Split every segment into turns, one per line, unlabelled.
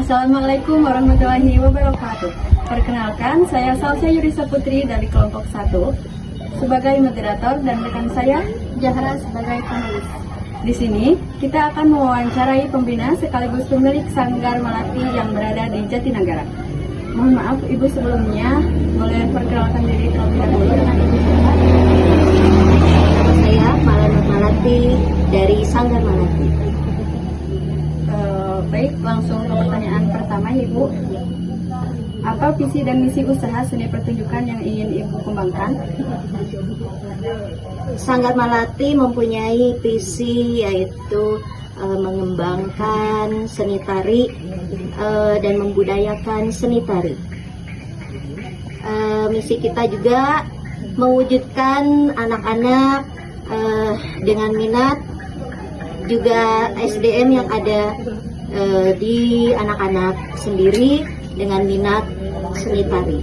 Assalamualaikum warahmatullahi wabarakatuh. Perkenalkan, saya Salsa Yurisa Putri dari kelompok 1 sebagai moderator dan rekan saya Jahra sebagai penulis. Di sini kita akan mewawancarai pembina sekaligus pemilik Sanggar Malati yang berada di Jatinegara. Mohon maaf Ibu sebelumnya, boleh perkenalkan diri terlebih dahulu dengan Ibu siapa?
Nama saya Malanur Malati dari Sanggar Malati.
Baik, langsung ke pertanyaan pertama Ibu. Apa visi dan misi usaha seni pertunjukan yang ingin Ibu kembangkan?
Sanggar Malati mempunyai visi yaitu mengembangkan seni tari dan membudayakan seni tari. Misi kita juga mewujudkan anak-anak dengan minat, juga SDM yang ada di anak-anak sendiri dengan minat seni tari.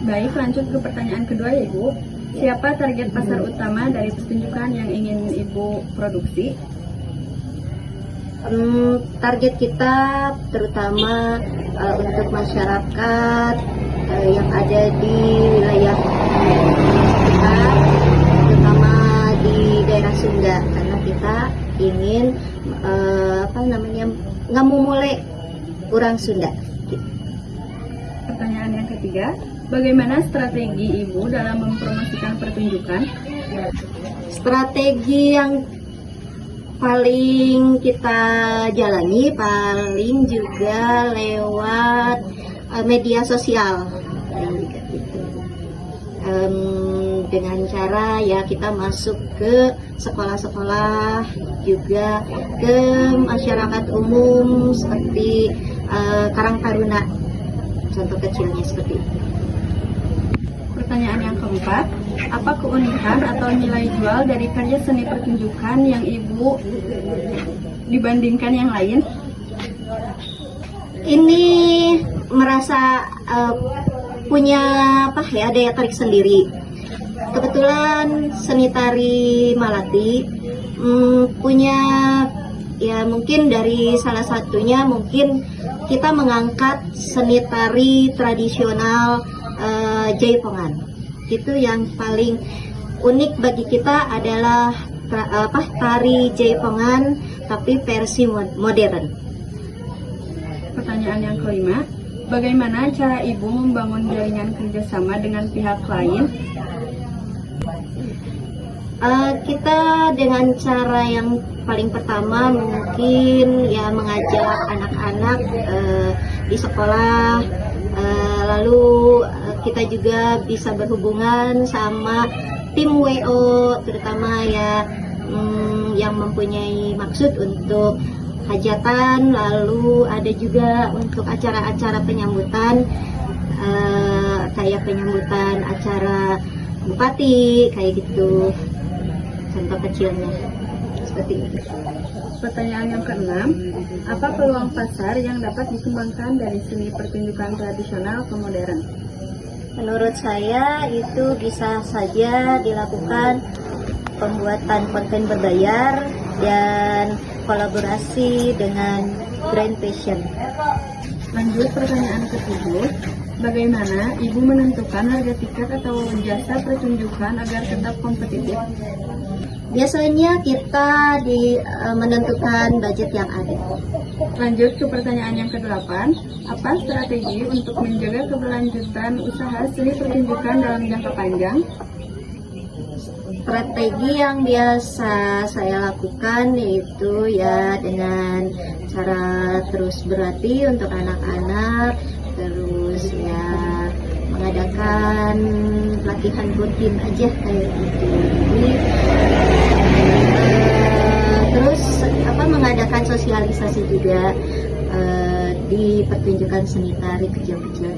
Baik, lanjut ke pertanyaan kedua ya Ibu. Siapa target pasar utama dari pertunjukan yang ingin Ibu produksi?
Target kita terutama untuk masyarakat yang ada di wilayah kita, terutama di daerah Sunda, karena kita ingin ngamumule orang Sunda.
Pertanyaan yang ketiga, bagaimana strategi Ibu dalam mempromosikan pertunjukan?
Strategi yang paling kita jalani paling juga lewat media sosial, dengan cara ya kita masuk ke sekolah-sekolah, juga ke masyarakat umum seperti Karang Taruna, contoh kecilnya seperti itu.
Pertanyaan yang keempat, apa keunikan atau nilai jual dari karya seni pertunjukan yang Ibu dibandingkan yang lain?
Ini merasa punya daya tarik sendiri. Kebetulan seni tari Malati punya ya mungkin dari salah satunya mungkin kita mengangkat seni tari tradisional Jaipongan. Itu yang paling unik bagi kita adalah tari Jaipongan tapi versi modern.
Pertanyaan yang kelima, bagaimana cara Ibu membangun jaringan kerjasama dengan pihak lain?
Kita dengan cara yang paling pertama mungkin ya mengajak anak-anak di sekolah, lalu kita juga bisa berhubungan sama tim WO, terutama ya yang mempunyai maksud untuk hajatan, lalu ada juga untuk acara-acara penyambutan, kayak penyambutan acara bupati kayak gitu, contoh kecilnya seperti itu.
Pertanyaan yang keenam, apa peluang pasar yang dapat dikembangkan dari seni pertunjukan tradisional ke modern?
Menurut saya itu bisa saja dilakukan pembuatan konten berbayar dan kolaborasi dengan brand fashion.
Lanjut pertanyaan ke-7, bagaimana Ibu menentukan harga tiket atau jasa pertunjukan agar tetap kompetitif?
Biasanya kita menentukan budget yang ada.
Lanjut ke pertanyaan yang ke-8, apa strategi untuk menjaga keberlanjutan usaha seni pertunjukan dalam jangka panjang?
Strategi yang biasa saya lakukan yaitu ya dengan cara terus berlatih untuk anak-anak, terus ya mengadakan latihan rutin aja kayak gitu. Jadi, terus mengadakan sosialisasi juga di pertunjukan seni tari kecil-kecil.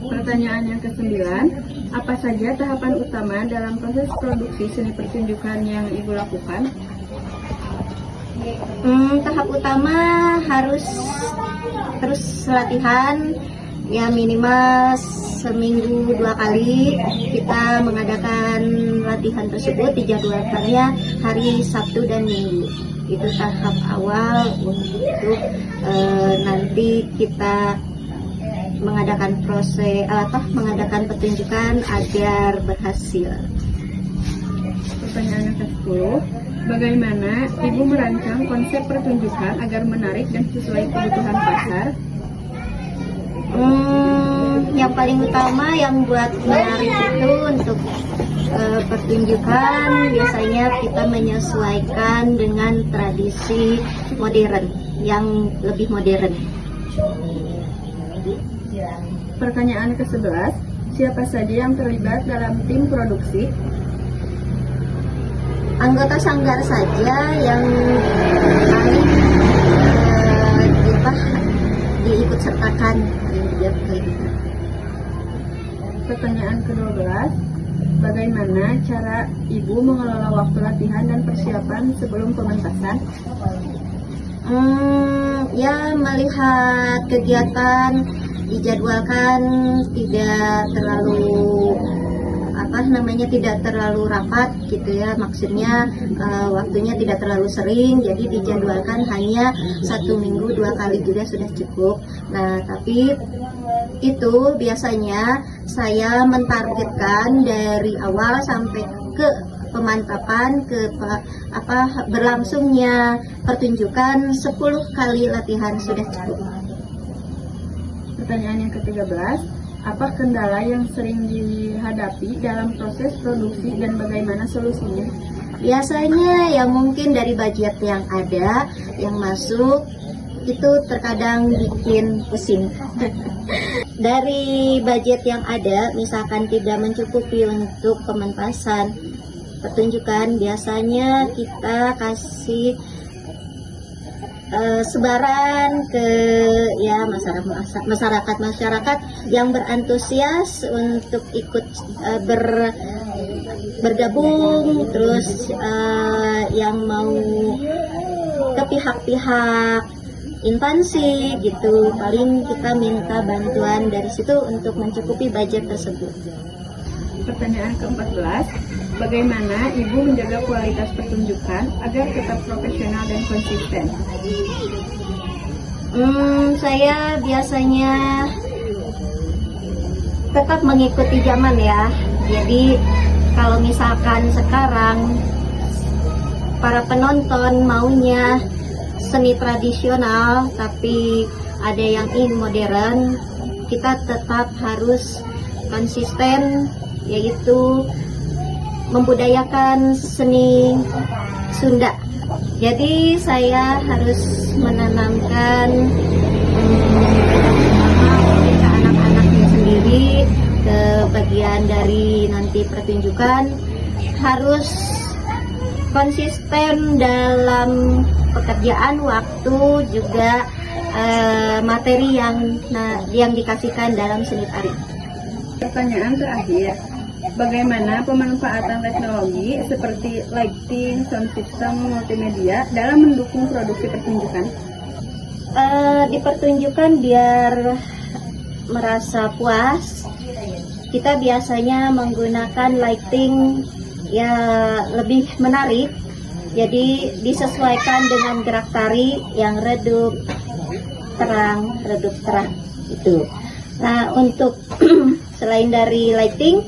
Pertanyaan yang ke-9, apa saja tahapan utama dalam proses produksi seni pertunjukan yang Ibu lakukan?
Tahap utama harus terus latihan, ya minimal seminggu 2 kali kita mengadakan latihan tersebut, dijadwalkannya hari Sabtu dan Minggu. itu tahap awal untuk nanti kita mengadakan mengadakan pertunjukan agar berhasil.
Pertanyaan yang ke-10, bagaimana Ibu merancang konsep pertunjukan agar menarik dan sesuai kebutuhan pasar?
Yang paling utama yang buat menarik itu untuk pertunjukan biasanya kita menyesuaikan dengan tradisi modern yang lebih modern.
Pertanyaan ke-11, siapa saja yang terlibat dalam tim produksi?
Anggota sanggar saja yang paling diikut sertakan kayak gitu.
Pertanyaan ke-12, bagaimana cara Ibu mengelola waktu latihan dan persiapan sebelum pementasan?
Ya, melihat kegiatan dijadwalkan tidak terlalu tidak terlalu rapat gitu ya, maksudnya waktunya tidak terlalu sering, jadi dijadwalkan hanya 1 minggu 2 kali juga sudah cukup. Nah, tapi itu biasanya saya mentargetkan dari awal sampai ke pemantapan berlangsungnya pertunjukan 10 kali latihan sudah cukup.
Pertanyaan yang ke-13, apa kendala yang sering dihadapi dalam proses produksi dan bagaimana solusinya?
Biasanya ya mungkin dari budget yang ada, yang masuk, itu terkadang bikin pusing. Dari budget yang ada, misalkan tidak mencukupi untuk pementasan pertunjukan, biasanya kita kasih sebaran ke ya masyarakat yang berantusias untuk ikut bergabung, terus yang mau ke pihak-pihak instansi gitu, paling kita minta bantuan dari situ untuk mencukupi budget tersebut.
Pertanyaan ke-14, bagaimana Ibu menjaga kualitas pertunjukan agar tetap profesional dan konsisten?
Saya biasanya tetap mengikuti zaman ya. Jadi kalau misalkan sekarang para penonton maunya seni tradisional tapi ada yang modern, kita tetap harus konsisten, yaitu membudayakan seni Sunda. Jadi saya harus menanamkan ke anak-anaknya sendiri, ke bagian dari nanti pertunjukan harus konsisten dalam pekerjaan, waktu, juga materi yang dikasihkan dalam seni tari.
Pertanyaan terakhir, bagaimana pemanfaatan teknologi seperti lighting, sound system, multimedia dalam mendukung produksi pertunjukan?
Di pertunjukan biar merasa puas, kita biasanya menggunakan lighting ya lebih menarik, jadi disesuaikan dengan gerak tari yang redup terang itu. Nah, untuk selain dari lighting,